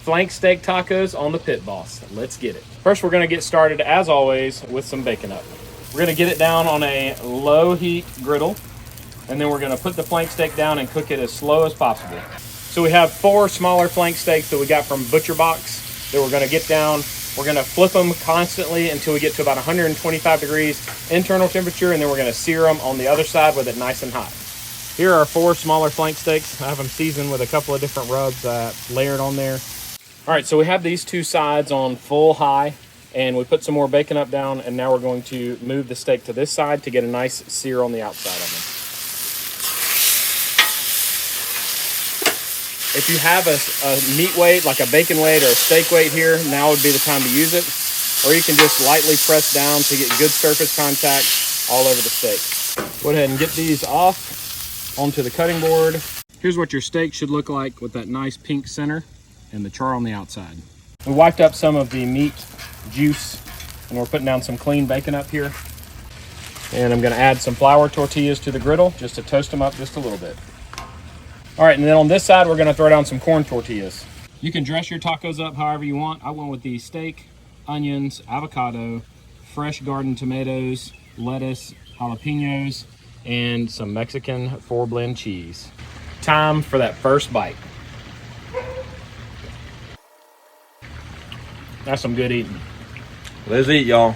Flank steak tacos on the Pit Boss. Let's get it. First, we're gonna get started, as always, with some bacon up. We're gonna get it down on a low heat griddle, and then we're gonna put the flank steak down and cook it as slow as possible. So we have 4 smaller flank steaks that we got from Butcher Box that we're gonna get down. We're gonna flip them constantly until we get to about 125 degrees internal temperature, and then we're gonna sear them on the other side with it nice and hot. Here are 4 smaller flank steaks. I have them seasoned with a couple of different rubs layered on there. All right, so we have these 2 sides on full high, and we put some more bacon up down, and now we're going to move the steak to this side to get a nice sear on the outside of them. If you have a meat weight, like a bacon weight or a steak weight here, now would be the time to use it. Or you can just lightly press down to get good surface contact all over the steak. Go ahead and get these off onto the cutting board. Here's what your steak should look like with that nice pink center and the char on the outside. We wiped up some of the meat juice, and we're putting down some clean bacon up here. And I'm gonna add some flour tortillas to the griddle just to toast them up just a little bit. All right, and then on this side, we're gonna throw down some corn tortillas. You can dress your tacos up however you want. I went with the steak, onions, avocado, fresh garden tomatoes, lettuce, jalapenos, and some Mexican 4-blend cheese. Time for that first bite. That's some good eating. Let's eat, y'all.